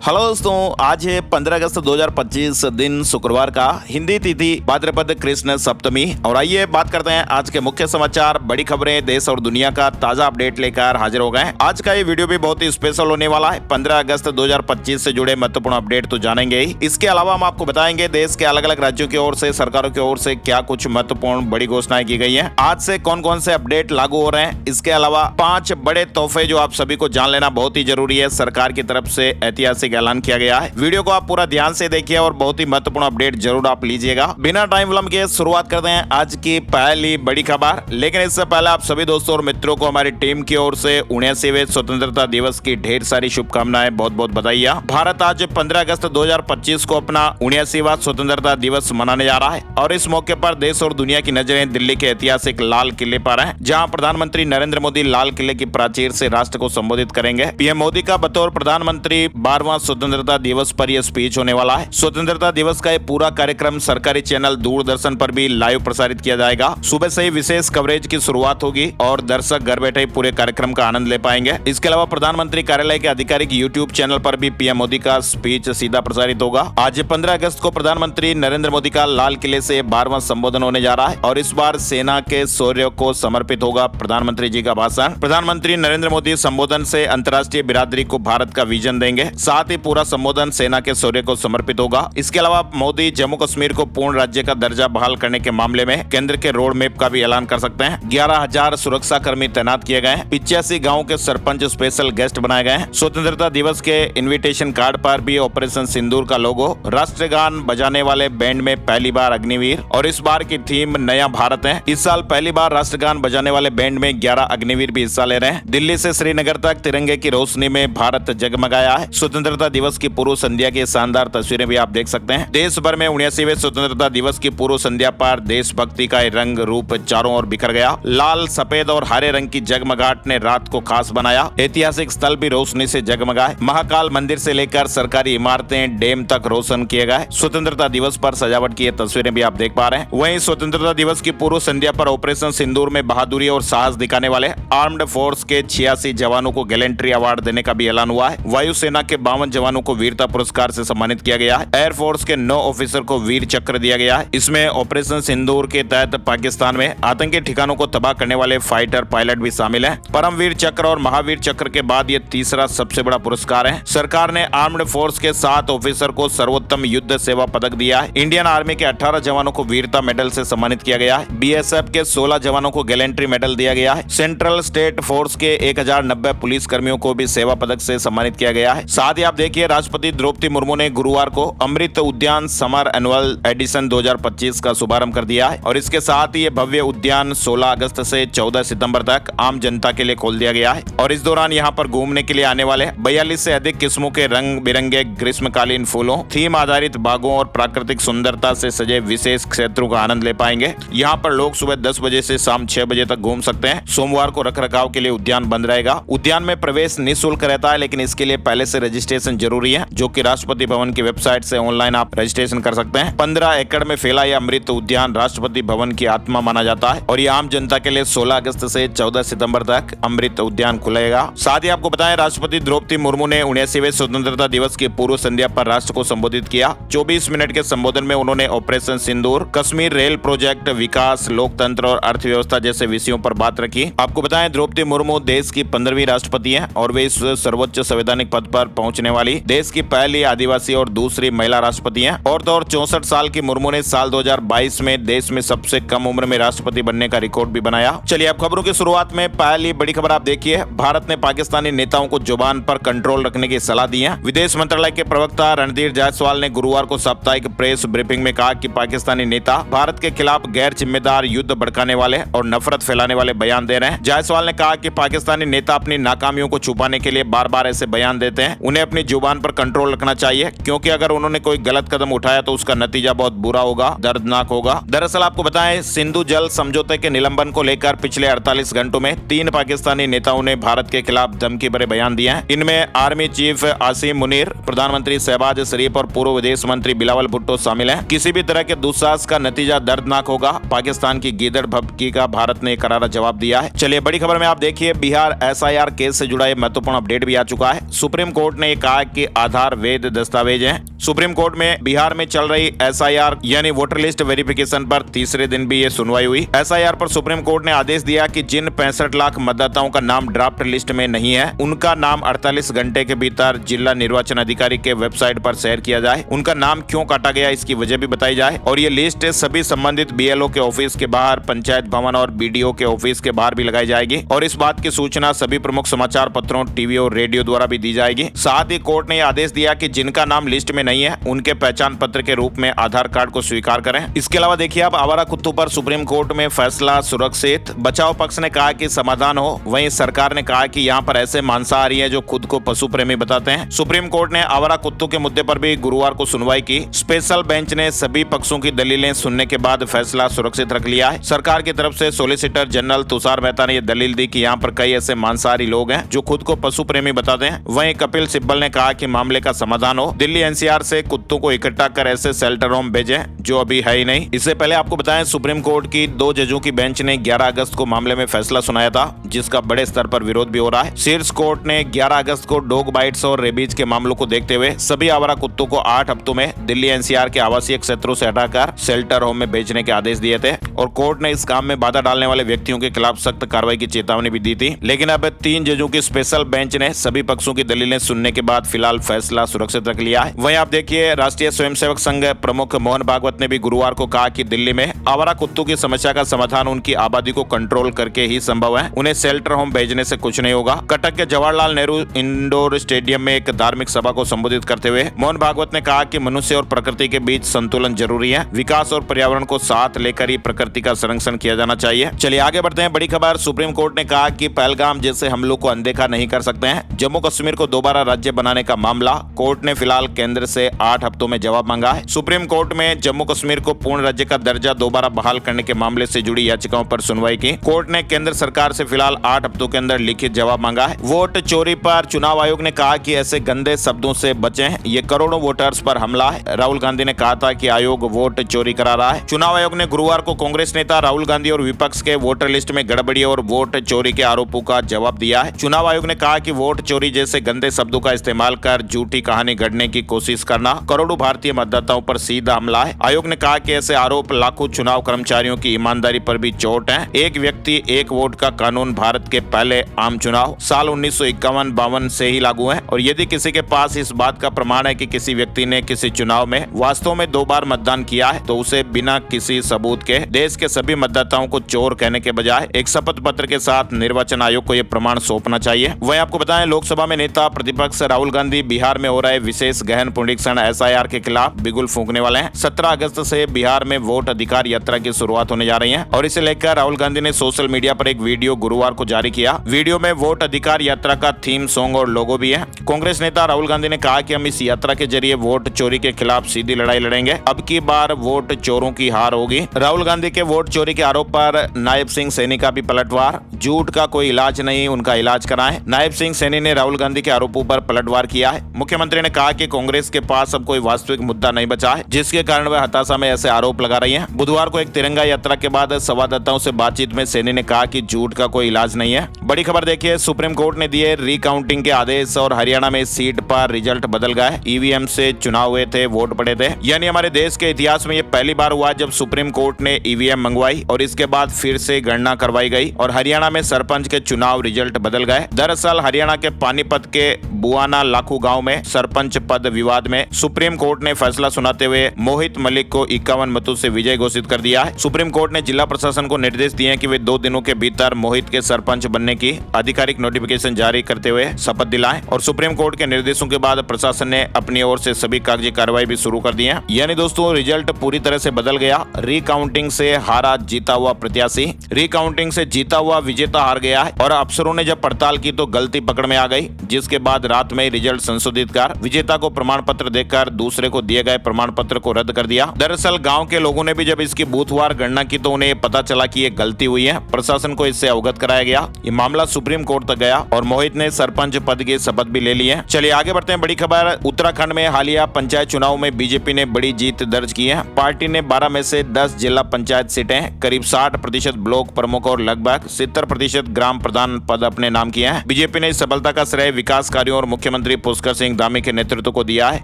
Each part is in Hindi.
हेलो दोस्तों, आज है 15 अगस्त 2025 दिन शुक्रवार का, हिंदी तिथि भाद्रपद कृष्ण सप्तमी। और आइए बात करते हैं आज के मुख्य समाचार, बड़ी खबरें देश और दुनिया का ताजा अपडेट लेकर हाजिर हो गए हैं। आज का ये वीडियो भी बहुत ही स्पेशल होने वाला है। 15 अगस्त 2025 से जुड़े महत्वपूर्ण अपडेट तो जानेंगे ही, इसके अलावा हम आपको बताएंगे देश के अलग अलग राज्यों की ओर से, सरकारों की ओर से क्या कुछ महत्वपूर्ण बड़ी घोषणाएं की गई है, आज से कौन कौन से अपडेट लागू हो रहे हैं। इसके अलावा 5 बड़े तोहफे जो आप सभी को जान लेना बहुत ही जरूरी है, सरकार की तरफ से ऐतिहासिक ऐलान किया गया है। वीडियो को आप पूरा ध्यान से देखिए और बहुत ही महत्वपूर्ण अपडेट जरूर आप लीजिएगा। बिना टाइम विलंब के शुरुआत करते हैं आज की पहली बड़ी खबर। लेकिन इससे पहले आप सभी दोस्तों और मित्रों को हमारी टीम की ओर से 79वें स्वतंत्रता दिवस की ढेर सारी शुभकामनाएं, बहुत बहुत बधाइयां। भारत आज 15 अगस्त 2025 को अपना 79वां स्वतंत्रता दिवस मनाने जा रहा है और इस मौके पर देश और दुनिया की नजरें दिल्ली के ऐतिहासिक लाल किले पर है, जहाँ प्रधानमंत्री नरेंद्र मोदी लाल किले की प्राचीर से राष्ट्र को संबोधित करेंगे। पीएम मोदी का बतौर प्रधानमंत्री 12वां स्वतंत्रता दिवस पर यह स्पीच होने वाला है। स्वतंत्रता दिवस का ये पूरा कार्यक्रम सरकारी चैनल दूरदर्शन पर भी लाइव प्रसारित किया जाएगा। सुबह से ही विशेष कवरेज की शुरुआत होगी और दर्शक घर बैठे पूरे कार्यक्रम का आनंद ले पाएंगे। इसके अलावा प्रधानमंत्री कार्यालय के आधिकारिक यूट्यूब चैनल पर भी पीएम मोदी का स्पीच सीधा प्रसारित होगा। आज 15 अगस्त को प्रधानमंत्री नरेंद्र मोदी का लाल किले से 12वां संबोधन होने जा रहा है और इस बार सेना के शौर्य को समर्पित होगा प्रधानमंत्री जी का भाषण। प्रधानमंत्री नरेंद्र मोदी संबोधन से अंतर्राष्ट्रीय बिरादरी को भारत का विजन देंगे, साथ ही पूरा संबोधन सेना के शौर्य को समर्पित होगा। इसके अलावा मोदी जम्मू कश्मीर को पूर्ण राज्य का दर्जा बहाल करने के मामले में केंद्र के रोड मैप का भी ऐलान कर सकते हैं। 11,000 सुरक्षा कर्मी तैनात किए गए हैं। 85 गाँव के सरपंच स्पेशल गेस्ट बनाए गए हैं। स्वतंत्रता दिवस के इन्विटेशन कार्ड पर भी ऑपरेशन सिंदूर का लोगो, राष्ट्रगान बजाने वाले बैंड में पहली बार अग्निवीर और इस बार की थीम नया भारत है। इस साल पहली बार राष्ट्रगान बजाने वाले बैंड में 11 अग्निवीर भी हिस्सा ले रहे हैं। दिल्ली से श्रीनगर तक तिरंगे की रोशनी में भारत जगमगाया है। स्वतंत्रता दिवस की पूर्व संध्या की शानदार तस्वीरें भी आप देख सकते हैं। देश भर में 79वें स्वतंत्रता दिवस की पूर्व संध्या पर देशभक्ति का रंग रूप चारों ओर बिखर गया। लाल, सफेद और हरे रंग की जगमगाहट ने रात को खास बनाया। ऐतिहासिक स्थल भी रोशनी से जगमगाए। महाकाल मंदिर से लेकर सरकारी इमारतें, डैम तक रोशन किए गए। स्वतंत्रता दिवस पर सजावट की तस्वीरें भी आप देख पा रहे हैं। वहीं स्वतंत्रता दिवस की पूर्व संध्या पर ऑपरेशन सिंदूर में बहादुरी और साहस दिखाने वाले आर्म्ड फोर्स के 86 जवानों को गैलेंट्री अवार्ड देने का भी ऐलान हुआ है। वायुसेना के 52 जवानों को वीरता पुरस्कार से सम्मानित किया गया है। एयरफोर्स के 9 ऑफिसर को वीर चक्र दिया गया है। इसमें ऑपरेशन सिंदूर के तहत पाकिस्तान में आतंकी ठिकानों को तबाह करने वाले फाइटर पायलट भी शामिल हैं। परमवीर चक्र और महावीर चक्र के बाद ये तीसरा सबसे बड़ा पुरस्कार है। सरकार ने आर्म्ड फोर्स के 7 ऑफिसर को सर्वोत्तम युद्ध सेवा पदक दिया है। इंडियन आर्मी के 18 जवानों को वीरता मेडल से सम्मानित किया गया है। बीएसएफ के 16 जवानों को गैलेंट्री मेडल दिया गया है। सेंट्रल स्टेट फोर्स के 1090 पुलिस कर्मियों को भी सेवा पदक से सम्मानित किया गया है। साथ ही आप देखिए, राष्ट्रपति द्रौपदी मुर्मू ने गुरुवार को अमृत उद्यान समर एनुअल एडिशन 2025 का शुभारंभ कर दिया है और इसके साथ ही ये भव्य उद्यान 16 अगस्त से 14 सितंबर तक आम जनता के लिए खोल दिया गया है और इस दौरान यहाँ पर घूमने के लिए आने वाले 42 से अधिक किस्मों के रंग बिरंगे ग्रीष्मकालीन फूलों, थीम आधारित बागों और प्राकृतिक सुंदरता से सजे विशेष क्षेत्रों का आनंद ले पाएंगे। यहाँ पर लोग सुबह 10 बजे से शाम 6 बजे तक घूम सकते हैं। सोमवार को रखरखाव के लिए उद्यान बंद रहेगा। उद्यान में प्रवेश निःशुल्क रहता है, लेकिन इसके लिए पहले से रजिस्ट्रेशन जरूरी है, जो कि राष्ट्रपति भवन की वेबसाइट से ऑनलाइन आप रजिस्ट्रेशन कर सकते हैं। 15 एकड़ में फैला यह अमृत उद्यान राष्ट्रपति भवन की आत्मा माना जाता है और ये आम जनता के लिए 16 अगस्त से 14 सितंबर तक अमृत उद्यान खुलेगा। साथ ही आपको बताएं, राष्ट्रपति द्रौपदी मुर्मू ने 79वें स्वतंत्रता दिवस की पूर्व संध्या पर राष्ट्र को संबोधित किया। 24 मिनट के संबोधन में उन्होंने ऑपरेशन सिंदूर, कश्मीर रेल प्रोजेक्ट, विकास, लोकतंत्र और अर्थव्यवस्था जैसे विषयों पर बात रखी। आपको बताएं, द्रौपदी मुर्मू देश की 15वीं राष्ट्रपति है और वे इस सर्वोच्च संवैधानिक पद पर पहुंचने वाली देश की पहली आदिवासी और दूसरी महिला राष्ट्रपति हैं। और तो और 64 साल की मुर्मू ने साल 2022 में देश में सबसे कम उम्र में राष्ट्रपति बनने का रिकॉर्ड भी बनाया। चलिए अब खबरों की शुरुआत में पहली बड़ी खबर आप देखिए। भारत ने पाकिस्तानी नेताओं को जुबान पर कंट्रोल रखने की सलाह दी है। विदेश मंत्रालय के प्रवक्ता रणधीर जायसवाल ने गुरुवार को साप्ताहिक प्रेस ब्रीफिंग में कहा कि पाकिस्तानी नेता भारत के खिलाफ गैर जिम्मेदार युद्ध भड़काने वाले और नफरत फैलाने वाले बयान दे रहे हैं। जायसवाल ने कहा कि पाकिस्तानी नेता अपनी नाकामियों को छुपाने के लिए बार बार ऐसे बयान देते हैं। उन्हें अपनी जुबान पर कंट्रोल रखना चाहिए, क्योंकि अगर उन्होंने कोई गलत कदम उठाया तो उसका नतीजा बहुत बुरा होगा, दर्दनाक होगा। दरअसल आपको बताएं, सिंधु जल समझौते के निलंबन को लेकर पिछले 48 घंटों में 3 पाकिस्तानी नेताओं ने भारत के खिलाफ धमकी भरे बयान दिए हैं। इनमें आर्मी चीफ आसिम मुनीर, प्रधानमंत्री शहबाज शरीफ और पूर्व विदेश मंत्री बिलावल भुट्टो शामिल हैं। किसी भी तरह के दुस्साहस का नतीजा दर्दनाक होगा। पाकिस्तान की गीदड़ भभकी का भारत ने करारा जवाब दिया है। चलिए बड़ी खबर में आप देखिए, बिहार SIR केस से जुड़ा महत्वपूर्ण अपडेट भी आ चुका है। सुप्रीम कोर्ट ने कहा कहा कि आधार वैध दस्तावेज है। सुप्रीम कोर्ट में बिहार में चल रही SIR यानी वोटर लिस्ट वेरिफिकेशन पर तीसरे दिन भी ये सुनवाई हुई। SIR पर सुप्रीम कोर्ट ने आदेश दिया कि जिन 65 लाख मतदाताओं का नाम ड्राफ्ट लिस्ट में नहीं है, उनका नाम 48 घंटे के भीतर जिला निर्वाचन अधिकारी के वेबसाइट पर शेयर किया जाए। उनका नाम क्यों काटा गया, इसकी वजह भी बताई जाए। और ये लिस्ट सभी संबंधित BLO के ऑफिस के बाहर, पंचायत भवन और BDO के ऑफिस के बाहर भी लगाई जाएगी। और इस बात की सूचना सभी प्रमुख समाचार पत्रों, टीवी और रेडियो द्वारा भी दी जाएगी। साथ ही कोर्ट ने आदेश दिया कि जिनका नाम लिस्ट में नहीं है, उनके पहचान पत्र के रूप में आधार कार्ड को स्वीकार करें। इसके अलावा देखिए अब आवारा कुत्तों पर सुप्रीम कोर्ट में फैसला सुरक्षित। बचाव पक्ष ने कहा कि समाधान हो, वहीं सरकार ने कहा कि यहाँ पर ऐसे मांसाहारी हैं जो खुद को पशु प्रेमी बताते हैं। सुप्रीम कोर्ट ने आवारा कुत्तों के मुद्दे पर भी गुरुवार को सुनवाई की। स्पेशल बेंच ने सभी पक्षों की दलीलें सुनने के बाद फैसला सुरक्षित रख लिया है। सरकार की तरफ से सॉलिसिटर जनरल तुषार मेहता ने यह दलील दी कि यहाँ पर कई ऐसे मांसाहारी लोग हैं जो खुद को पशु प्रेमी बताते हैं। वहीं कपिल सिब्बल ने कहा कि मामले का समाधान हो, दिल्ली NCR से कुत्तों को इकट्ठा कर ऐसे शेल्टर होम भेजें जो अभी है ही नहीं। इससे पहले आपको बताएं सुप्रीम कोर्ट की 2 जजों की बेंच ने 11 अगस्त को मामले में फैसला सुनाया था, जिसका बड़े स्तर पर विरोध भी हो रहा है। शीर्ष कोर्ट ने 11 अगस्त को डॉग बाइट्स और रेबीज के मामलों को देखते हुए सभी आवारा कुत्तों को 8 हफ्तों में दिल्ली NCR के आवासीय क्षेत्रों से हटाकर शेल्टर होम में भेजने के आदेश दिए थे। और कोर्ट ने इस काम में बाधा डालने वाले व्यक्तियों के खिलाफ सख्त कार्रवाई की चेतावनी भी दी थी। लेकिन अब 3 जजों की स्पेशल बेंच ने सभी पक्षों की दलीलें सुनने के बाद फिलहाल फैसला सुरक्षित रख लिया है। वहीं आप देखिए राष्ट्रीय स्वयंसेवक संघ प्रमुख मोहन भागवत ने भी गुरुवार को कहा कि दिल्ली में आवारा कुत्तों की समस्या का समाधान उनकी आबादी को कंट्रोल करके ही संभव है। उन्हें शेल्टर होम भेजने से कुछ नहीं होगा। कटक के जवाहरलाल नेहरू इंडोर स्टेडियम में एक धार्मिक सभा को संबोधित करते हुए मोहन भागवत ने कहा कि मनुष्य और प्रकृति के बीच संतुलन जरूरी है। विकास और पर्यावरण को साथ लेकर ही प्रकृति का संरक्षण किया जाना चाहिए। चलिए आगे बढ़ते हैं। बड़ी खबर, सुप्रीम कोर्ट ने कहा कि पहलगाम जैसे हमलों को अनदेखा नहीं कर सकते हैं। जम्मू कश्मीर को दोबारा राज्य बनाने का मामला, कोर्ट ने फिलहाल केंद्र से 8 हफ्तों में जवाब मांगा है। सुप्रीम कोर्ट में जम्मू कश्मीर को पूर्ण राज्य का दर्जा दोबारा बहाल करने के मामले से जुड़ी याचिकाओं पर सुनवाई की। कोर्ट ने केंद्र सरकार से फिलहाल 8 हफ्तों के अंदर लिखित जवाब मांगा है। वोट चोरी पर चुनाव आयोग ने कहा कि ऐसे गंदे शब्दों से बचें, ये करोड़ों वोटर्स पर हमला है। राहुल गांधी ने कहा था कि आयोग वोट चोरी करा रहा है। चुनाव आयोग ने गुरुवार को कांग्रेस नेता राहुल गांधी और विपक्ष के वोटर लिस्ट में गड़बड़ी और वोट चोरी के आरोपों का जवाब दिया है। चुनाव आयोग ने कहा कि वोट चोरी जैसे गंदे शब्दों का इस्तेमाल कर झूठी कहानी गढ़ने की कोशिश करना करोड़ों भारतीय मतदाताओं पर सीधा हमला है। आयोग ने कहा कि ऐसे आरोप लाखों चुनाव कर्मचारियों की ईमानदारी पर भी चोट है। एक व्यक्ति एक वोट का कानून भारत के पहले आम चुनाव साल 1951-52 से ही लागू है। और यदि किसी के पास इस बात का प्रमाण है कि किसी व्यक्ति ने किसी चुनाव में वास्तव में 2 बार मतदान किया है, तो उसे बिना किसी सबूत के देश के सभी मतदाताओं को चोर कहने के बजाय एक शपथ पत्र के साथ निर्वाचन आयोग को यह प्रमाण सौंपना चाहिए। वहीं आपको बताएं लोकसभा में नेता प्रतिपक्ष राहुल गांधी बिहार में हो रहे विशेष गहन पुनरीक्षण SIR के खिलाफ बिगुल फूंकने वाले हैं। 17 अगस्त से बिहार में वोट अधिकार यात्रा की शुरुआत होने जा रही है और इसे लेकर राहुल गांधी ने सोशल मीडिया पर एक वीडियो गुरुवार को जारी किया। वीडियो में वोट अधिकार यात्रा का थीम सॉन्ग और लोगो भी है। कांग्रेस नेता राहुल गांधी ने कहा कि हम इस यात्रा के जरिए वोट चोरी के खिलाफ सीधी लड़ाई लड़ेंगे। अब की बार वोट चोरों की हार होगी। राहुल गांधी के वोट चोरी के आरोप पर नायब सिंह सैनी का भी पलटवार। झूठ का कोई इलाज नहीं, उनका इलाज कराएं। नायब सिंह सैनी ने राहुल गांधी के आरोपों पर पलटवार किया है। मुख्यमंत्री ने कहा कि कांग्रेस के पास अब कोई वास्तविक मुद्दा नहीं बचा है, जिसके कारण वह हताशा में ऐसे आरोप लगा रही है। बुधवार को एक तिरंगा यात्रा के बाद संवाददाताओं से बातचीत में सैनी ने कहा कि झूठ का कोई इलाज नहीं है। बड़ी खबर देखिए, सुप्रीम कोर्ट ने दिए रिकाउंटिंग के आदेश और हरियाणा में सीट पर रिजल्ट बदल गए। EVM से चुनाव हुए थे, वोट पड़े थे। यानी हमारे देश के इतिहास में ये पहली बार हुआ जब सुप्रीम कोर्ट ने EVM मंगवाई और इसके बाद फिर से गणना करवाई गई और हरियाणा में सरपंच के चुनाव रिजल्ट बदल गए। दरअसल हरियाणा के पानीपत के बुआना लाखू गांव में सरपंच पद विवाद में सुप्रीम कोर्ट ने फैसला सुनाते हुए मोहित मलिक को 51 मतों से विजय घोषित कर दिया है। सुप्रीम कोर्ट ने जिला प्रशासन को निर्देश दिए कि वे 2 दिनों के भीतर मोहित के सरपंच बनने की आधिकारिक नोटिफिकेशन जारी करते हुए शपथ दिलाएं। और सुप्रीम कोर्ट के निर्देशों के बाद प्रशासन ने अपनी ओर से सभी कागजी कार्रवाई भी शुरू कर दी है। यानी दोस्तों रिजल्ट पूरी तरह से बदल गया। रिकाउंटिंग से हारा जीता हुआ प्रत्याशी, रिकाउंटिंग से जीता हुआ विजेता हार गया है। और अफसरों ने जब पड़ताल की तो गलती पकड़ में आ गई, जिसके बाद रात में रिजल्ट संशोधित कर विजेता को प्रमाण पत्र देकर दूसरे को दिए गए प्रमाण पत्र को रद्द कर दिया। दरअसल गांव के लोगों ने भी जब इसकी बूथवार गणना की तो उन्हें पता चला कि ये गलती हुई है। प्रशासन को इससे अवगत कराया गया। ये मामला सुप्रीम कोर्ट तक गया और मोहित ने सरपंच पद की शपथ भी ले ली है। चलिए आगे बढ़ते हैं। बड़ी खबर, उत्तराखंड में हालिया पंचायत चुनाव में बीजेपी ने बड़ी जीत दर्ज की है। पार्टी ने 12 में से 10 जिला पंचायत सीटें, करीब 60% ब्लॉक प्रमुख और लगभग 70% ग्राम प्रधान पद अपने नाम किए हैं। बीजेपी ने इस सफलता का श्रेय विकास कार्यों और मुख्यमंत्री मुख्यमंत्री पुष्कर सिंह धामी के नेतृत्व को दिया है।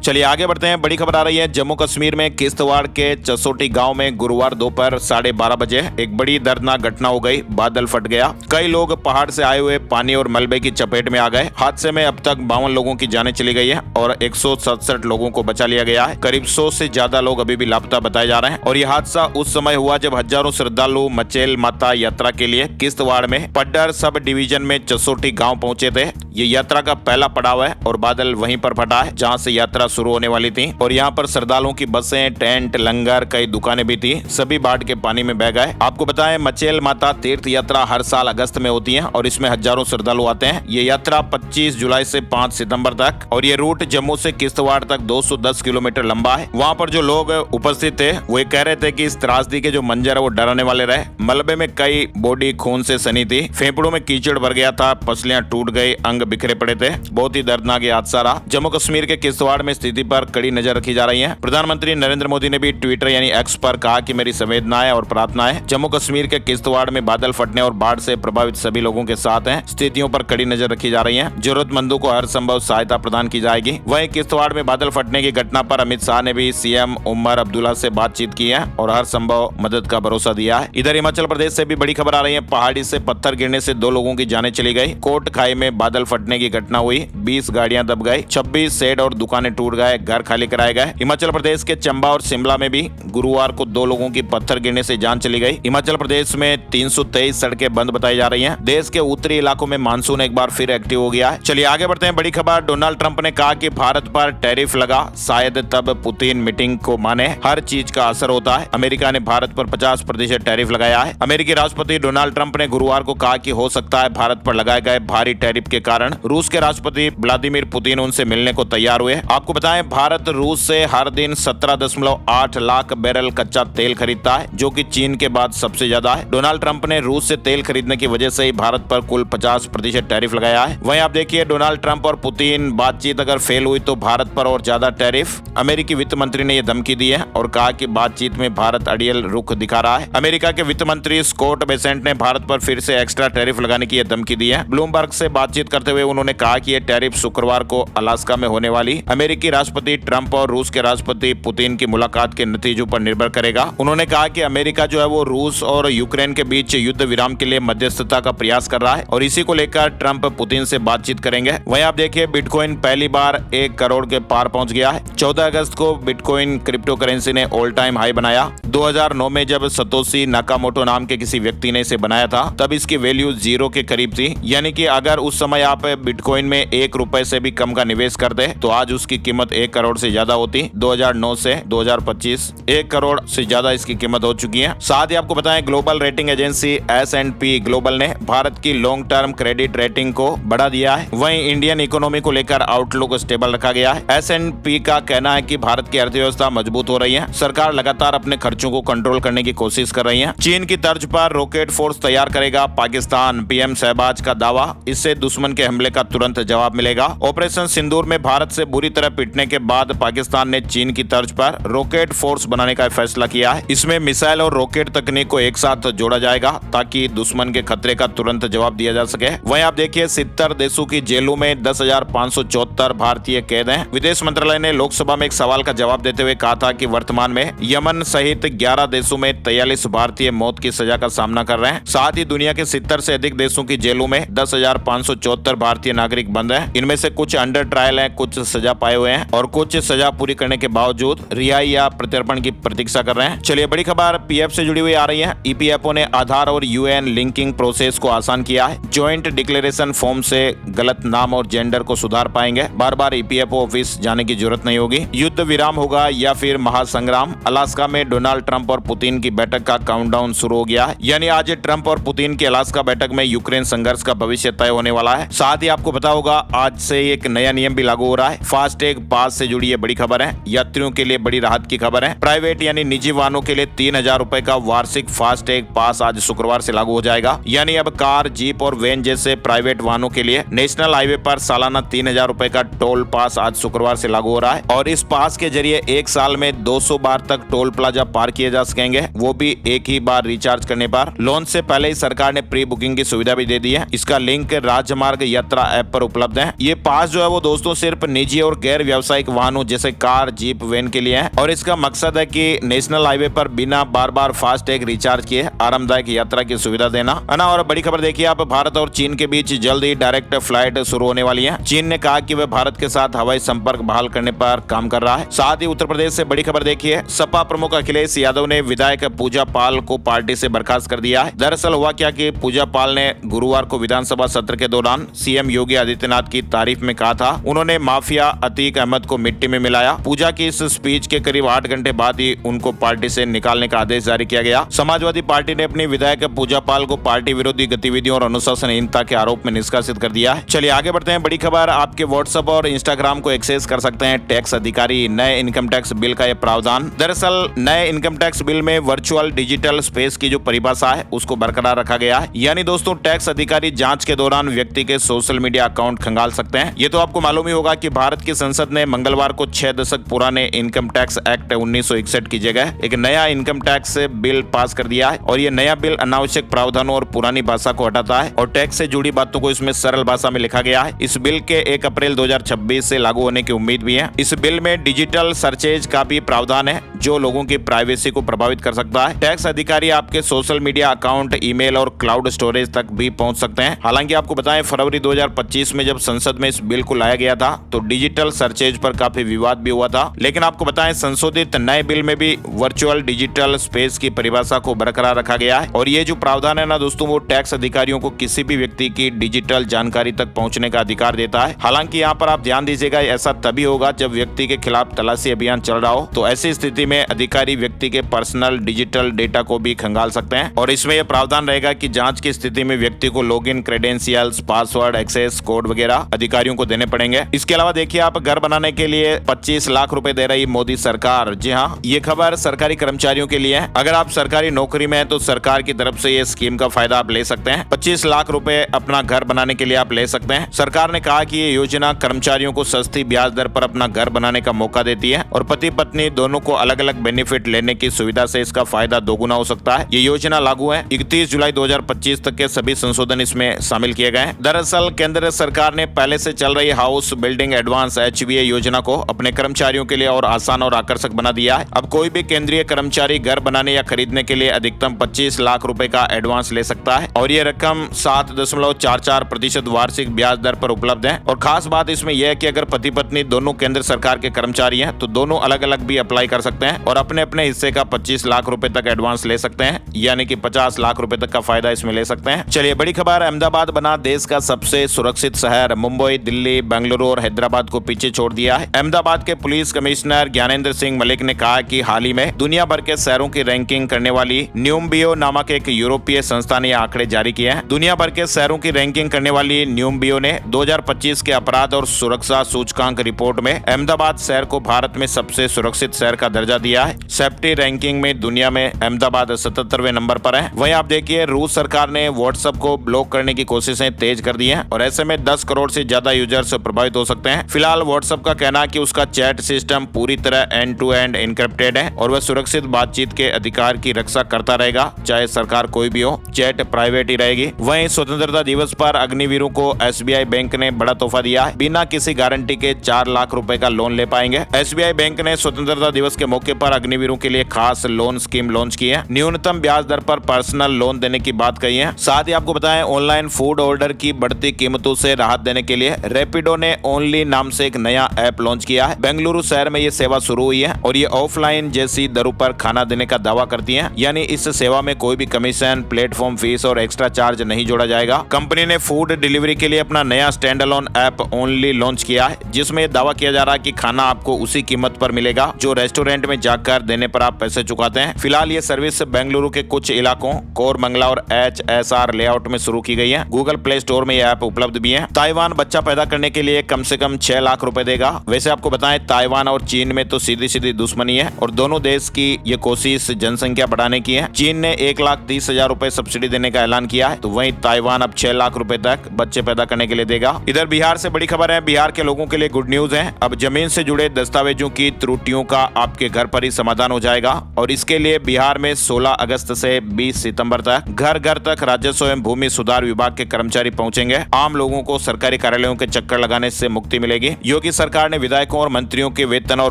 चलिए आगे बढ़ते हैं। बड़ी खबर आ रही है जम्मू कश्मीर में किश्तवाड़ के चसोटी गांव में गुरुवार दोपहर 12:30 बजे एक बड़ी दर्दनाक घटना हो गई। बादल फट गया। कई लोग पहाड़ से आए हुए पानी और मलबे की चपेट में आ गए। हादसे में अब तक 52 लोगों की जानें चली गई है और 167 लोगों को बचा लिया गया है। करीब 100 से ज्यादा लोग अभी भी लापता बताए जा रहे हैं और यह हादसा उस समय हुआ जब हजारों श्रद्धालु मचेल माता यात्रा के लिए किश्तवाड़ में पड्डर सब डिवीजन में चसोटी गांव पहुंचे थे। ये यात्रा का पहला पड़ाव है और बादल वहीं पर फटा है जहां से यात्रा शुरू होने वाली थी और यहाँ पर श्रद्धालुओं की बसें, टेंट, लंगर, कई दुकानें भी थी, सभी बाढ़ के पानी में बह गए। आपको बताएं मचेल माता तीर्थ यात्रा हर साल अगस्त में होती है और इसमें हजारों श्रद्धालु आते हैं। ये यात्रा 25 जुलाई से 5 सितंबर तक और ये रूट जम्मू से किश्तवाड़ तक 210 किलोमीटर लंबा है। वहाँ पर जो लोग उपस्थित थे वो कह रहे थे कि इस त्रासदी के जो मंजर है वो डराने वाले रहे। मलबे में कई बॉडी खून से सनी थी, फेफड़ों में कीचड़ भर गया था, पसलियां टूट गई, अंग बिखरे पड़े थे। बहुत ही दर्दनाक हादसा रहा। जम्मू कश्मीर के किश्तवाड़ में स्थिति पर कड़ी नजर रखी जा रही है। प्रधानमंत्री नरेंद्र मोदी ने भी ट्विटर यानी एक्स पर कहा कि मेरी संवेदनाएं और प्रार्थनाएं जम्मू कश्मीर के किश्तवाड़ में बादल फटने और बाढ़ से प्रभावित सभी लोगों के साथ हैं। स्थितियों पर कड़ी नजर रखी जा रही है। जरूरतमंदों को हर संभव सहायता प्रदान की जाएगी। वहीं किश्तवाड़ में बादल फटने की घटना पर अमित शाह ने भी सीएम उमर अब्दुल्ला से बातचीत की है और हर संभव मदद का भरोसा दिया है। इधर हिमाचल प्रदेश से भी बड़ी खबर आ रही है। पहाड़ी से पत्थर गिरने से 2 लोगों की जानें चली गई। कोट खाई में बादल फटने की घटना हुई। 20 गाड़ियां दब गई, 26 शेड और दुकानें टूट गए, घर खाली कराए गए। हिमाचल प्रदेश के चंबा और शिमला में भी गुरुवार को 2 लोगों की पत्थर गिरने से जान चली गई। हिमाचल प्रदेश में 323 सड़कें बंद बताई जा रही हैं। देश के उत्तरी इलाकों में मानसून एक बार फिर एक्टिव हो गया है। चलिए आगे बढ़ते हैं। बड़ी खबर डोनाल्ड ट्रंप ने कहा कि भारत पर टैरिफ लगा, शायद तब पुतिन मीटिंग को माने। हर चीज का असर होता है। अमेरिका ने भारत पर 50% टैरिफ लगाया है। अमेरिकी राष्ट्रपति डोनाल्ड ट्रंप ने गुरुवार को कहा कि हो सकता है भारत पर लगाए गए भारी टैरिफ के कारण रूस के राष्ट्रपति व्लादिमीर पुतिन उनसे मिलने को तैयार हुए। आपको बताएं भारत रूस से हर दिन 17.8 लाख बैरल कच्चा तेल खरीदता है जो कि चीन के बाद सबसे ज्यादा है। डोनाल्ड ट्रंप ने रूस से तेल खरीदने की वजह से ही भारत पर कुल 50% टैरिफ लगाया है। वहीं आप देखिए डोनाल्ड ट्रंप और पुतिन बातचीत अगर फेल हुई तो भारत पर और ज्यादा टैरिफ। अमेरिकी वित्त मंत्री ने यह धमकी दी है और कहा कि बातचीत में भारत अड़ियल रुख दिखा रहा है। अमेरिका के वित्त मंत्री स्कॉट बेसेंट ने भारत पर फिर से एक्स्ट्रा टैरिफ लगाने की धमकी दी है। ब्लूमबर्ग से बातचीत करते हुए उन्होंने कहा कि यह टैरिफ शुक्रवार को अलास्का में होने वाली अमेरिकी राष्ट्रपति ट्रंप और रूस के राष्ट्रपति पुतिन की मुलाकात के नतीजों पर निर्भर करेगा। उन्होंने कहा कि अमेरिका जो है वो रूस और यूक्रेन के बीच युद्ध विराम के लिए मध्यस्थता का प्रयास कर रहा है और इसी को लेकर ट्रंप पुतिन से बातचीत करेंगे। वहीं आप देखिए बिटकॉइन पहली बार 1 करोड़ के पार पहुंच गया है। 14 अगस्त को बिटकॉइन क्रिप्टो करेंसी ने ऑल टाइम हाई बनाया। 2009 में जब सतोशी नाकामोटो नाम के किसी व्यक्ति ने इसे बनाया था तब इसकी वैल्यू 0 के करीब थी। यानी कि अगर उस समय आप बिटकॉइन में 1 रुपए से भी कम का निवेश करते तो आज उसकी कीमत 1 करोड़ से ज्यादा होती। 2009 से 2025 1 करोड़ से ज्यादा इसकी कीमत हो चुकी है। साथ ही आपको बताएं global rating agency S&P global ने भारत की लॉन्ग टर्म क्रेडिट रेटिंग को बढ़ा दिया है। वहीं इंडियन इकोनॉमी को लेकर आउटलुक स्टेबल रखा गया है। S&P का कहना है कि भारत की अर्थव्यवस्था मजबूत हो रही है। सरकार लगातार अपने खर्चों को कंट्रोल करने की कोशिश कर रही है। चीन की तर्ज पर रॉकेट फोर्स तैयार करेगा पाकिस्तान, पीएम शहबाज का दावा। इससे दुश्मन के हमले का तुरंत जवाब मिलेगा। ऑपरेशन सिंदूर में भारत से बुरी तरह पिटने के बाद पाकिस्तान ने चीन की तर्ज पर रॉकेट फोर्स बनाने का फैसला किया है। इसमें मिसाइल और रॉकेट तकनीक को एक साथ जोड़ा जाएगा ताकि दुश्मन के खतरे का तुरंत जवाब दिया जा सके। वहीं आप देखिए 70 देशों की जेलों में 10,574 भारतीय कैद हैं। विदेश मंत्रालय ने लोकसभा में एक सवाल का जवाब देते हुए कहा था कि वर्तमान में यमन सहित 11 देशों में 43 भारतीय मौत की सजा का सामना कर रहे हैं। साथ ही दुनिया के 70 से अधिक देशों की जेलों में 10,574 भारतीय नागरिक बंद हैं। इनमें से कुछ अंडर ट्रायल हैं, कुछ सजा पाए हुए हैं और कुछ सजा पूरी करने के बावजूद रिहाई या प्रत्यर्पण की प्रतीक्षा कर रहे हैं। चलिए बड़ी खबर पीएफ से जुड़ी हुई आ रही है। ईपीएफओ ने आधार और यूएएन लिंकिंग प्रोसेस को आसान किया है। ज्वाइंट डिक्लेरेशन फॉर्म से गलत नाम और जेंडर को सुधार पाएंगे। बार बार ईपीएफओ ऑफिस जाने की जरूरत नहीं होगी। युद्ध विराम होगा या फिर महासंग्राम। अलास्का में डोनाल्ड ट्रंप और पुतिन की बैठक का काउंटडाउन शुरू हो गया है। यानी आज ट्रंप और पुतिन की अलास्का बैठक में यूक्रेन संघर्ष का भविष्य तय होने वाला है। साथ ही आपको पता होगा आज से एक नया नियम भी लागू हो रहा है। फास्टैग पास से जुड़ी ये बड़ी खबर है। यात्रियों के लिए बड़ी राहत की खबर है। प्राइवेट यानी निजी वाहनों के लिए 3,000 रुपए का वार्षिक फास्टैग पास आज शुक्रवार से लागू हो जाएगा। यानी अब कार, जीप और वैन जैसे प्राइवेट वाहनों के लिए नेशनल हाईवे पर सालाना 3,000 रुपए का टोल पास आज शुक्रवार से लागू हो रहा है और इस पास के जरिए एक साल में 200 बार तक टोल प्लाजा पार किए जा सकेंगे, वो भी एक ही बार रिचार्ज करने पर। लॉन्च से पहले ही सरकार ने प्री बुकिंग की सुविधा भी दे दी है। इसका लिंक राजमार्ग यात्रा ऐप पर उपलब्ध है। ये पास जो है वो दोस्तों सिर्फ निजी और गैर व्यावसायिक वाहनों जैसे कार, जीप, वैन के लिए है और इसका मकसद है कि नेशनल हाईवे पर बिना बार बार फास्टैग रिचार्ज किए आरामदायक यात्रा की सुविधा देना है ना। और बड़ी खबर देखिए आप, भारत और चीन के बीच जल्द ही डायरेक्ट फ्लाइट शुरू होने वाली है। चीन ने कहा कि वह भारत के साथ हवाई संपर्क बहाल करने पर काम कर रहा है। साथ ही उत्तर प्रदेश से बड़ी खबर देखिए, सपा प्रमुख अखिलेश यादव ने विधायक पूजा पाल को पार्टी से बर्खास्त कर दिया है। दरअसल हुआ क्या कि पूजा पाल ने गुरुवार को विधानसभा सत्र के दौरान सीएम योगी आदित्यनाथ की तारीफ में कहा था। उन्होंने माफिया अतीक अहमद को मिट्टी में मिलाया। पूजा की इस स्पीच के करीब 8 घंटे बाद ही उनको पार्टी से निकालने का आदेश जारी किया गया। समाजवादी पार्टी ने अपनी विधायक पूजा पाल को पार्टी विरोधी गतिविधियों और अनुशासनहीनता के आरोप में निष्कासित कर दिया है। चलिए आगे बढ़ते हैं। बड़ी खबर, आपके व्हाट्सएप और इंस्टाग्राम को एक्सेस कर सकते हैं टैक्स अधिकारी। नए इनकम टैक्स बिल का यह प्रावधान। दरअसल नए इनकम टैक्स बिल में वर्चुअल डिजिटल स्पेस की जो परिभाषा है उसको बरकरार रखा गया है। यानी दोस्तों टैक्स अधिकारी जांच के दौरान व्यक्ति के सोशल मीडिया अकाउंट खंगाल सकते हैं। ये तो आपको मालूम ही होगा कि भारत की संसद ने मंगलवार को 6 दशक पुराने इनकम टैक्स एक्ट 1961 की जगह एक नया इनकम टैक्स बिल पास कर दिया है और ये नया बिल अनावश्यक प्रावधानों और पुरानी भाषा को हटाता है और टैक्स से जुड़ी बातों को इसमें सरल भाषा में लिखा गया है। इस बिल के 1 अप्रैल 2026 से लागू होने की उम्मीद भी है। इस बिल में डिजिटल सर्चेज का भी प्रावधान है जो लोगों की प्राइवेसी को प्रभावित कर सकता है। टैक्स अधिकारी आपके सोशल मीडिया अकाउंट, ईमेल और क्लाउड स्टोरेज तक भी पहुंच सकते हैं। हालांकि आपको बताएं फरवरी 2025 में जब संसद में इस बिल को लाया गया था तो डिजिटल सर्चेज पर काफी विवाद भी हुआ था। लेकिन आपको बताएं संशोधित नए बिल में भी वर्चुअल डिजिटल स्पेस की परिभाषा को बरकरार रखा गया है और ये जो प्रावधान है ना दोस्तों वो टैक्स अधिकारियों को किसी भी व्यक्ति की डिजिटल जानकारी तक पहुंचने का अधिकार देता है। हालांकि यहाँ पर आप ध्यान दीजिएगा ऐसा तभी होगा जब व्यक्ति के खिलाफ तलाशी अभियान चल रहा हो, तो ऐसी स्थिति में अधिकारी व्यक्ति के पर्सनल डिजिटल डेटा को भी खंगाल सकते हैं और इसमें यह प्रावधान रहेगा कि जांच की स्थिति में व्यक्ति को login credentials, password, access code वगैरह अधिकारियों को देने पड़ेंगे। इसके अलावा देखिए आप, घर बनाने के लिए 25 लाख रुपए दे रही मोदी सरकार। जी हाँ, ये खबर सरकारी कर्मचारियों के लिए है। अगर आप सरकारी नौकरी में हैं तो सरकार की तरफ से ये स्कीम का फायदा आप ले सकते हैं। 25 लाख रुपए अपना घर बनाने के लिए आप ले सकते हैं। सरकार ने कहा कि ये योजना कर्मचारियों को सस्ती ब्याज दर पर अपना घर बनाने का मौका देती है और पति पत्नी दोनों को अलग अलग बेनिफिट लेने की सुविधा से इसका फायदा दोगुना हो सकता है। ये योजना लागू है 31 जुलाई 2025 तक के सभी संशोधन इसमें शामिल किए गए हैं। दरअसल केंद्र सरकार ने पहले से चल रही हाउस बिल्डिंग एडवांस HBA योजना को अपने कर्मचारियों के लिए और आसान और आकर्षक बना दिया है। अब कोई भी केंद्रीय कर्मचारी घर बनाने या खरीदने के लिए अधिकतम 25 लाख रुपए का एडवांस ले सकता है और ये रकम 7.44% वार्षिक ब्याज दर पर उपलब्ध है। और खास बात इसमें यह है कि अगर पति पत्नी दोनों केंद्र सरकार के कर्मचारी हैं तो दोनों अलग अलग भी अप्लाई कर सकते हैं और अपने अपने हिस्से का 25 लाख रुपए तक एडवांस ले सकते हैं, यानी कि 50 लाख रुपए तक का फायदा इसमें ले सकते हैं। चलिए बड़ी खबर, अहमदाबाद बना देश का सबसे सुरक्षित शहर। मुंबई, दिल्ली, बेंगलुरु और हैदराबाद को पीछे छोड़ दिया है। अहमदाबाद के पुलिस कमिश्नर ज्ञानेंद्र सिंह मलिक ने कहा कि हाल ही में दुनिया भर के शहरों की रैंकिंग करने वाली न्यूम्बियो नामक एक यूरोपीय संस्था ने आंकड़े जारी किए हैं। दुनिया भर के शहरों की रैंकिंग करने वाली न्यूम्बियो ने 2025 के अपराध और सुरक्षा सूचकांक रिपोर्ट में अहमदाबाद शहर को भारत में सबसे सुरक्षित शहर का दर्जा दिया है। सेफ्टी रैंकिंग में दुनिया में अहमदाबाद 77वें नंबर पर है। वहीं आप देखिए रूस सरकार ने व्हाट्सएप को ब्लॉक करने की कोशिशें तेज कर दी हैं और ऐसे में 10 करोड़ से ज्यादा यूजर्स प्रभावित हो सकते हैं। फिलहाल व्हाट्सएप का कहना है कि उसका चैट सिस्टम पूरी तरह एंड टू एंड एन्क्रिप्टेड है और वह सुरक्षित बातचीत के अधिकार की रक्षा करता रहेगा, चाहे सरकार कोई भी हो। चैट प्राइवेट ही रहेगी। वहीं स्वतंत्रता दिवस पर अग्निवीरों को SBI बैंक ने बड़ा तोहफा दिया है। बिना किसी गारंटी के 4 लाख रुपए का लोन ले पाएंगे। SBI बैंक ने स्वतंत्रता दिवस के मौके पर अग्निवीरों के लिए खास लोन स्कीम लॉन्च की है। न्यूनतम ब्याज दर पर पर्सनल लोन देने की बात कही है। साथ ही आपको बताएं ऑनलाइन फूड ऑर्डर की बढ़ती कीमतों से राहत देने के लिए रैपिडो ने ओनली नाम से एक नया ऐप लॉन्च किया है। बेंगलुरु शहर में ये सेवा शुरू हुई है और ये ऑफलाइन जैसी दरों पर खाना देने का दावा करती है, यानी इस सेवा में कोई भी कमीशन, प्लेटफॉर्म फीस और एक्स्ट्रा चार्ज नहीं जोड़ा जाएगा। कंपनी ने फूड डिलीवरी के लिए अपना नया stand alone app only launch किया है, जिसमें दावा किया जा रहा है कि खाना आपको उसी कीमत पर मिलेगा जो रेस्टोरेंट में जाकर देने पर आप पैसे चुकाते हैं। फिलहाल ये सर्विस बेंगलुरु के कुछ इलाकों, कोरमंगला और HSR लेआउट में शुरू की गई है। गूगल प्ले स्टोर में यह ऐप उपलब्ध भी है। ताइवान बच्चा पैदा करने के लिए कम से कम 6 लाख रुपए देगा। वैसे आपको बताएं ताइवान और चीन में तो सीधी सीधी दुश्मनी है और दोनों देश की ये कोशिश जनसंख्या बढ़ाने की है। चीन ने 1,30,000 रुपए सब्सिडी देने का ऐलान किया है, तो वहीं ताइवान अब 6 लाख रुपए तक बच्चे पैदा करने के लिए देगा। इधर बिहार से बड़ी खबर है। बिहार के लोगों के लिए गुड न्यूज है। अब जमीन से जुड़े दस्तावेजों की त्रुटियों का आपके घर पर ही समाधान हो जाएगा और इसके लिए बिहार में 16 अगस्त से 20 सितंबर तक घर घर तक राजस्व एवं भूमि सुधार विभाग के कर्मचारी पहुंचेंगे। आम लोगों को सरकारी कार्यालयों कार्यालयों के चक्कर लगाने से मुक्ति मिलेगी। योगी सरकार ने विधायकों और मंत्रियों के वेतन और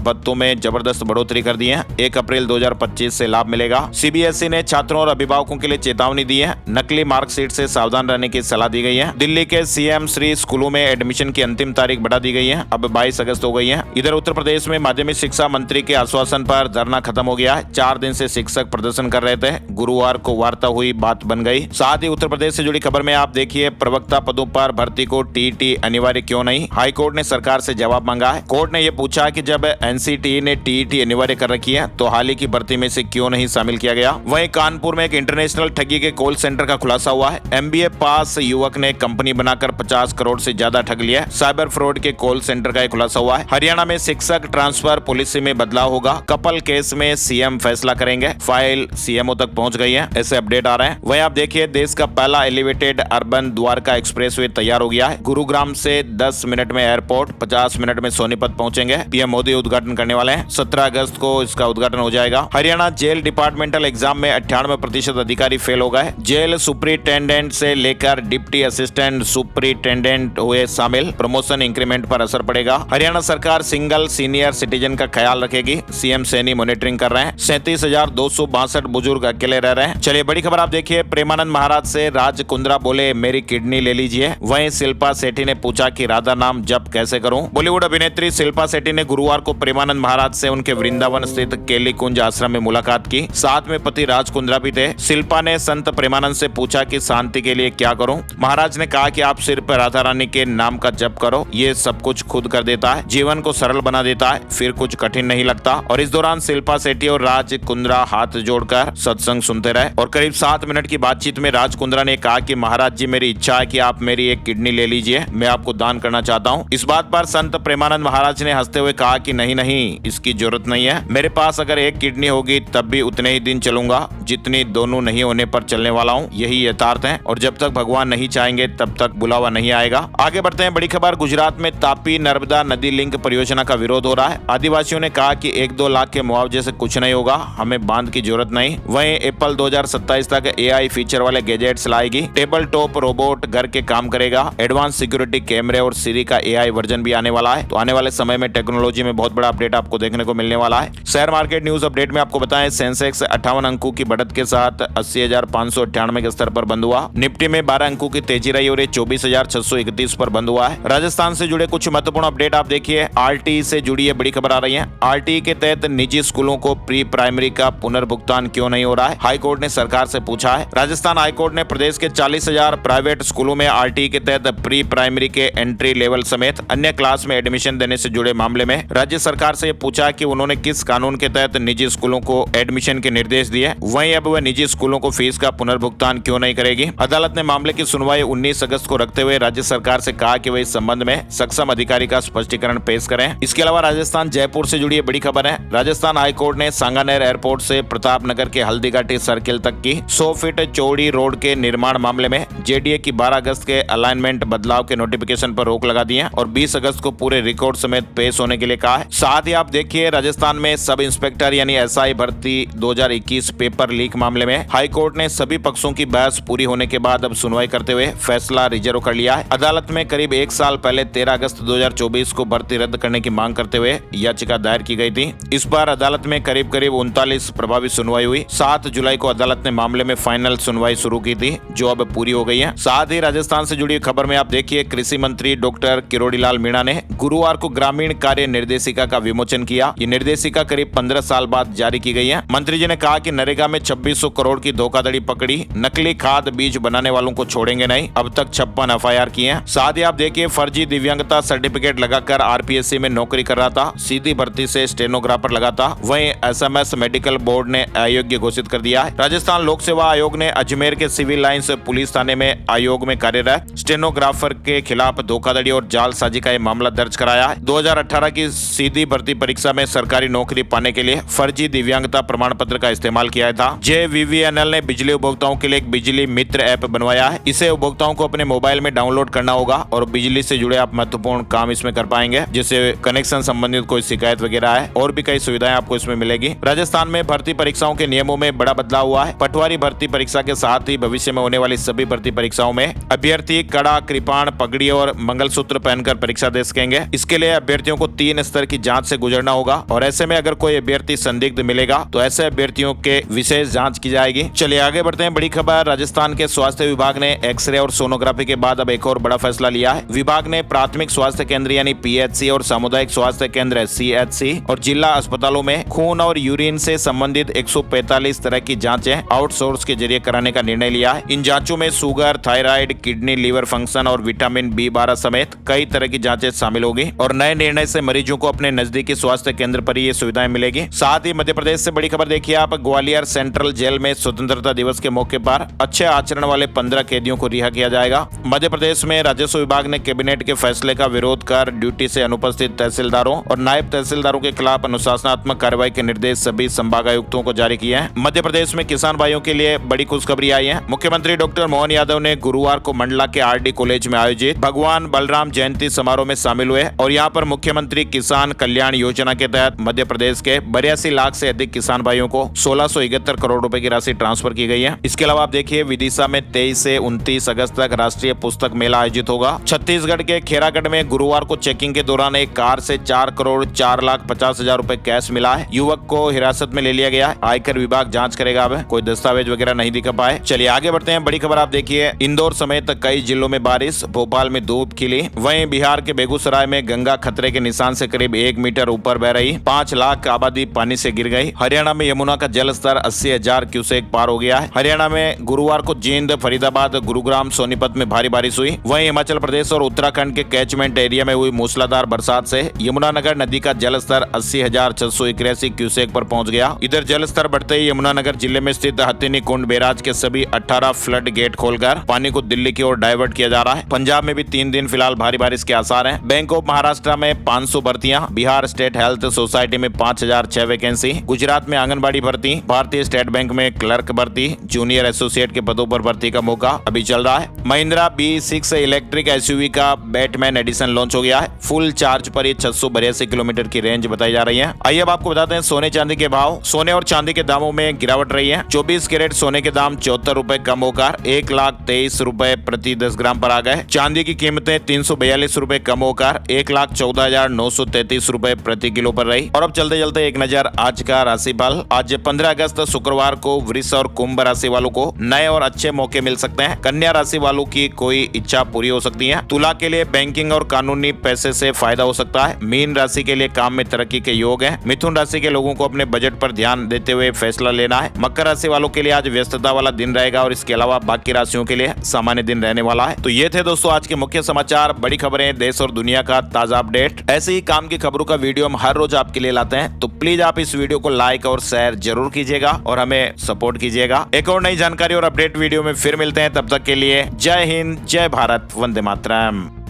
भत्तों में जबरदस्त बढ़ोतरी कर दी है। 1 अप्रैल 2025 से लाभ मिलेगा। सीबीएसई ने छात्रों और अभिभावकों के लिए चेतावनी दी है। नकली मार्कशीट से सावधान रहने की सलाह दी गई है। दिल्ली के सीएम श्री स्कूलों में एडमिशन की अंतिम तारीख बढ़ा दी गई है, अब 22 अगस्त हो गई है। इधर उत्तर प्रदेश में माध्यमिक शिक्षा मंत्री के आश्वासन पर धरना खत्म हो गया है। 4 दिन से शिक्षक प्रदर्शन कर रहे थे, गुरुवार को वार्ता हुई, बात बन गई। साथ ही उत्तर प्रदेश से जुड़ी खबर में आप देखिए, प्रवक्ता पदों पर भर्ती को टीईटी अनिवार्य क्यों नहीं? हाईकोर्ट ने सरकार से जवाब मांगा है। कोर्ट ने यह पूछा कि जब एनसीटीई ने टीईटी अनिवार्य कर रखी है तो हाल ही की भर्ती में से क्यों नहीं शामिल किया गया? वहीं कानपुर में एक इंटरनेशनल ठगी के कॉल सेंटर का खुलासा हुआ है। एमबीए पास युवक ने कंपनी बनाकर 50 करोड़ से ज्यादा ठग लिया। साइबर फ्रॉड के कॉल सेंटर का खुलासा हुआ है। हरियाणा में शिक्षक ट्रांसफर पॉलिसी में बदलाव होगा। कपल केस में सीएम फैसला करेंगे। फाइल सीएमओ तक पहुंच गई है, ऐसे अपडेट आ रहे हैं। वहीं आप देखिए, देश का पहला एलिवेटेड अर्बन द्वारका एक्सप्रेसवे तैयार हो गया है। गुरुग्राम से 10 मिनट में एयरपोर्ट, 50 मिनट में सोनीपत पहुंचेंगे। पीएम मोदी उद्घाटन करने वाले हैं। 17 अगस्त को इसका उद्घाटन हो जाएगा। हरियाणा जेल डिपार्टमेंटल एग्जाम में 98% अधिकारी फेल हो गए। जेल सुपरिटेंडेंट से लेकर डिप्टी असिस्टेंट सुपरिटेंडेंट हुए शामिल। प्रमोशन इंक्रीमेंट पर असर पड़ेगा। हरियाणा सरकार सिंगल सीनियर सिटीजन का ख्याल रखेगी। सीएम सैनी मॉनिटरिंग कर रहे हैं। 37,262 बुजुर्ग अकेले रह रहे हैं। चलिए बड़ी खबर आप देखिए, प्रेमानंद महाराज से राज कुंद्रा बोले मेरी किडनी ले लीजिए। वहीं शिल्पा शेट्टी ने पूछा कि राधा नाम जप कैसे करूं? बॉलीवुड अभिनेत्री शिल्पा शेट्टी ने गुरुवार को प्रेमानंद महाराज से उनके वृंदावन स्थित केली कुंज आश्रम में मुलाकात की। साथ में पति राज कुंद्रा भी थे। शिल्पा ने संत प्रेमानंद से पूछा कि शांति के लिए क्या करूं? महाराज ने कहा कि आप सिर्फ राधा रानी के नाम का जप करो, ये सब कुछ खुद कर देता है, जीवन को सरल बना देता है, फिर कुछ कठिन नहीं लगता। और इस दौरान शिल्पा शेट्टी और राज कुंद्रा हाथ जोड़कर सत्संग सुनते रहे। और करीब 7 मिनट की बातचीत में राज कुंद्रा ने कहा कि महाराज जी, मेरी इच्छा है कि आप मेरी एक किडनी ले लीजिए, मैं आपको दान करना चाहता हूँ। इस बात पर संत प्रेमानंद महाराज ने हंसते हुए कहा कि नहीं नहीं, इसकी जरूरत नहीं है। मेरे पास अगर एक किडनी होगी तब भी उतने ही दिन चलूंगा जितनी दोनों नहीं होने पर चलने वाला हूँ। यही यथार्थ है और जब तक भगवान नहीं चाहेंगे तब तक बुलावा नहीं आएगा। आगे बढ़ते हैं। बड़ी खबर, गुजरात में तापी नर्मदा नदी लिंक परियोजना का विरोध हो रहा है। आदिवासियों ने कहा कि 1-2 लाख के मुआवजे से कुछ नहीं होगा, हमें बांध की जरूरत नहीं। वहीं एप्पल 2027 तक एआई फीचर वाले गैजेट्स लाएगी। टेबल टॉप रोबोट घर के काम करेगा। एडवांस सिक्योरिटी कैमरे और सिरी का एआई वर्जन भी आने वाला है। तो आने वाले समय में टेक्नोलॉजी में बहुत बड़ा अपडेट आपको देखने को मिलने वाला है। शेयर मार्केट न्यूज अपडेट में आपको बताएं, सेंसेक्स 58 अंकों की बढ़त के साथ 80,598 के स्तर पर बंद हुआ। निफ्टी में 12 अंकों की तेजी रही और 24,631 पर बंद हुआ है। राजस्थान से जुड़े कुछ महत्वपूर्ण अपडेट आप देखिए। आरटीई से जुड़ी बड़ी खबर आ रही है। आरटीई के तहत निजी स्कूलों को प्री प्राइमरी का पुनर्भुगतान क्यों नहीं हो रहा है? हाईकोर्ट ने सरकार से पूछा है। राजस्थान हाईकोर्ट ने प्रदेश के 40,000 प्राइवेट स्कूलों में आरटीई के तहत प्री प्राइमरी के एंट्री लेवल समेत अन्य क्लास में एडमिशन देने से जुड़े मामले में राज्य सरकार से पूछा कि उन्होंने किस कानून के तहत निजी स्कूलों को एडमिशन के निर्देश दिए। वहीं अब वह निजी स्कूलों को फीस का पुनर्भुगतान क्यों नहीं करेगी? अदालत ने मामले की सुनवाई 19 अगस्त को रखते हुए राज्य सरकार से कहा कि वह इस संबंध में सक्षम अधिकारी का स्पष्टीकरण पेश करें। इसके अलावा राजस्थान जयपुर से जुड़ी बड़ी खबर है। राजस्थान हाईकोर्ट ने सांगानेर एयरपोर्ट से प्रतापनगर के हल्दीघाटी सर्किल तक की 100 फीट चौड़ी रोड के निर्माण मामले में जेडीए की 12 अगस्त के अलाइनमेंट बदलाव के नोटिफिकेशन पर रोक लगा दी है और 20 अगस्त को पूरे रिकॉर्ड समेत पेश होने के लिए कहा है। साथ ही आप देखिए, राजस्थान में सब इंस्पेक्टर यानी एसआई भर्ती 2021 पेपर लीक मामले में हाईकोर्ट ने सभी पक्षों की बहस पूरी होने के बाद अब सुनवाई करते हुए फैसला रिजर्व कर लिया है। अदालत में करीब 1 साल पहले 13 अगस्त 2024 को भर्ती रद्द करने की मांग करते हुए याचिका दायर की गई थी। इस पर अदालत में करीब 39 प्रभावी सुनवाई हुई। 7 जुलाई को अदालत ने मामले में फाइनल सुनवाई शुरू की थी, जो अब पूरी हो गई है। साथ ही राजस्थान से जुड़ी खबर में आप देखिए, कृषि मंत्री डॉक्टर किरोड़ीलाल मीणा ने गुरुवार को ग्रामीण कार्य निर्देशिका का विमोचन किया। ये निर्देशिका करीब 15 साल बाद जारी की गई है। मंत्री जी ने कहा कि नरेगा में 2600 करोड़ की धोखाधड़ी पकड़ी, नकली खाद बीज बनाने वालों को छोड़ेंगे नहीं। अब तक 56 एफआईआर किए हैं। साथ ही आप देखिए, फर्जी दिव्यांगता सर्टिफिकेट लगाकर आरपीएससी में नौकरी कर रहा था, सीधी भर्ती से स्टेनोग्राफर लगा था। वहीं एसएमएस मेडिकल बोर्ड ने अयोग्य घोषित कर दिया है। राजस्थान लोक सेवा आयोग ने अजमेर के सिविल लाइंस पुलिस थाने में आयोग में कार्यरत स्टेनोग्राफर के खिलाफ धोखाधड़ी और जालसाजी का मामला दर्ज कराया है। 2018 की सीधी भर्ती परीक्षा में सरकारी नौकरी पाने के लिए फर्जी दिव्यांगता प्रमाण पत्र का इस्तेमाल किया था। JVVNL ने बिजली उपभोक्ताओं के लिए एक बिजली मित्र ऐप बनवाया है। इसे उपभोक्ताओं को अपने मोबाइल में डाउनलोड करना होगा और बिजली से जुड़े आप महत्वपूर्ण काम इसमें कर पाएंगे, जैसे कनेक्शन संबंधित कोई शिकायत वगैरह है, और भी कई सुविधाएं आपको इसमें मिलेगी। राजस्थान में भर्ती परीक्षाओं के नियमों में बड़ा बदलाव हुआ है। पटवारी भर्ती परीक्षा के साथ ही भविष्य में होने वाली सभी भर्ती परीक्षाओं में अभ्यर्थी कड़ा, कृपाण, पगड़ी अंगूठी और मंगलसूत्र पहनकर परीक्षा दे सकेंगे। इसके लिए अभ्यर्थियों को 3 स्तर की जांच से गुजरना होगा और ऐसे में अगर कोई अभ्यर्थी संदिग्ध मिलेगा तो ऐसे अभ्यर्थियों के विशेष जांच की जाएगी। चलिए आगे बढ़ते हैं। बड़ी खबर, राजस्थान के स्वास्थ्य विभाग ने एक्सरे और सोनोग्राफी के बाद अब एक और बड़ा फैसला लिया है। विभाग ने प्राथमिक स्वास्थ्य केंद्र यानी पीएचसी और सामुदायिक स्वास्थ्य केंद्र सीएचसी और जिला अस्पतालों में खून और यूरिन से संबंधित 145 तरह की जांचें आउटसोर्स के जरिए कराने का निर्णय लिया है। इन जांचों में sugar, thyroid, kidney, liver function और विटामिन B12 समेत कई तरह की जांचें शामिल होगी और नए निर्णय से मरीजों को अपने नजदीकी स्वास्थ्य केंद्र पर ये सुविधाएं मिलेगी। साथ ही मध्य प्रदेश से बड़ी खबर देखिए आप, ग्वालियर सेंट्रल जेल में स्वतंत्रता दिवस के मौके पर अच्छे आचरण वाले 15 कैदियों को रिहा किया जाएगा। मध्य प्रदेश में राजस्व विभाग ने कैबिनेट के फैसले का विरोध कर ड्यूटी से अनुपस्थित तहसीलदारों और नायब तहसीलदारों के खिलाफ अनुशासनात्मक कार्रवाई के निर्देश सभी संभागायुक्तों को जारी किए हैं। मध्य प्रदेश में किसान भाइयों के लिए बड़ी खुशखबरी आई है। मुख्यमंत्री डॉक्टर मोहन यादव ने गुरुवार को मंडला के आरडी कॉलेज में आयोजित भगवान बलराम जयंती समारोह में शामिल हुए और यहाँ पर मुख्यमंत्री किसान कल्याण योजना के तहत मध्य प्रदेश के 82 लाख से अधिक किसान भाइयों को 1671 करोड़ रुपए की राशि ट्रांसफर की गई है। इसके अलावा आप देखिए, विदिशा में 23 से 29 अगस्त तक राष्ट्रीय पुस्तक मेला आयोजित होगा। छत्तीसगढ़ के खेरागढ़ में गुरुवार को चेकिंग के दौरान एक कार से 4 करोड़ 4,50,000 रुपए कैश मिला है। युवक को हिरासत में ले लिया गया है। आयकर विभाग जांच करेगा। अब कोई दस्तावेज वगैरह नहीं दिखा पाए। चलिए आगे बढ़ते हैं। बड़ी खबर आप देखिए, इंदौर समेत कई जिलों में बारिश, भोपाल में धूप खिली। वहीं बिहार के बेगूसराय में गंगा खतरे के निशान से करीब 1 मीटर ऊपर बह रही। 5 लाख आबादी पानी से गिर गई। हरियाणा में यमुना का जल स्तर 80,000 क्यूसेक पार हो गया है। हरियाणा में गुरुवार को जींद, फरीदाबाद, गुरुग्राम, सोनीपत में भारी बारिश हुई। वहीं हिमाचल प्रदेश और उत्तराखंड के कैचमेंट एरिया में हुई मूसलाधार बरसात से यमुनानगर नदी का जल स्तर 80,681 क्यूसेक पर पहुंच गया। इधर जल स्तर बढ़ते ही यमुनानगर जिले में स्थित हथिनी कुंड बैराज के सभी 18 फ्लड गेट खोलकर पानी को दिल्ली की ओर डाइवर्ट किया जा रहा है। पंजाब में भी 3 दिन फिलहाल भारी बारिश के आसार हैं। बैंक ऑफ महाराष्ट्र में 500 भर्तियां, बिहार स्टेट हेल्थ सोसाइटी में 5006 वैकेंसी, गुजरात में आंगनबाड़ी भर्ती, भारतीय स्टेट बैंक में क्लर्क भर्ती, जूनियर एसोसिएट के पदों पर भर्ती का मौका अभी चल रहा है। महिंद्रा B6 इलेक्ट्रिक एसयूवी का बैटमैन एडिशन लॉन्च हो गया है। फुल चार्ज पर ये 682 किलोमीटर की रेंज बताई जा रही है। आइए अब आपको बताते हैं सोने चांदी के भाव। सोने और चांदी के दामों में गिरावट रही है। 24 कैरेट सोने के दाम 74 रुपए कम होकर 1,23,000 रुपए प्रति 10 ग्राम पर आ गए। चांदी की कीमतें 342 रुपए कम होकर 1,14,933 रुपए प्रति किलो पर रही। और अब चलते चलते एक नजर आज का राशिफल। आज 15 अगस्त शुक्रवार को वृष और कुंभ राशि वालों को नए और अच्छे मौके मिल सकते हैं। कन्या राशि वालों की कोई इच्छा पूरी हो सकती है। तुला के लिए बैंकिंग और कानूनी पैसे से फायदा हो सकता है। मीन राशि के लिए काम में तरक्की के योग है। मिथुन राशि के लोगों को अपने बजट पर ध्यान देते हुए फैसला लेना है। मकर राशि वालों के लिए आज व्यस्तता वाला दिन रहेगा और इसके अलावा बाकी राशियों के लिए सामान्य दिन रहने वाला है। तो ये थे दोस्तों आज के मुख्य समाचार, बड़ी खबरें, देश और दुनिया का ताजा अपडेट। ऐसे ही काम की खबरों का वीडियो हम हर रोज आपके लिए लाते हैं, तो प्लीज आप इस वीडियो को लाइक और शेयर जरूर कीजिएगा और हमें सपोर्ट कीजिएगा। एक और नई जानकारी और अपडेट वीडियो में फिर मिलते हैं। तब तक के लिए जय हिंद, जय भारत, वंदे मातरम।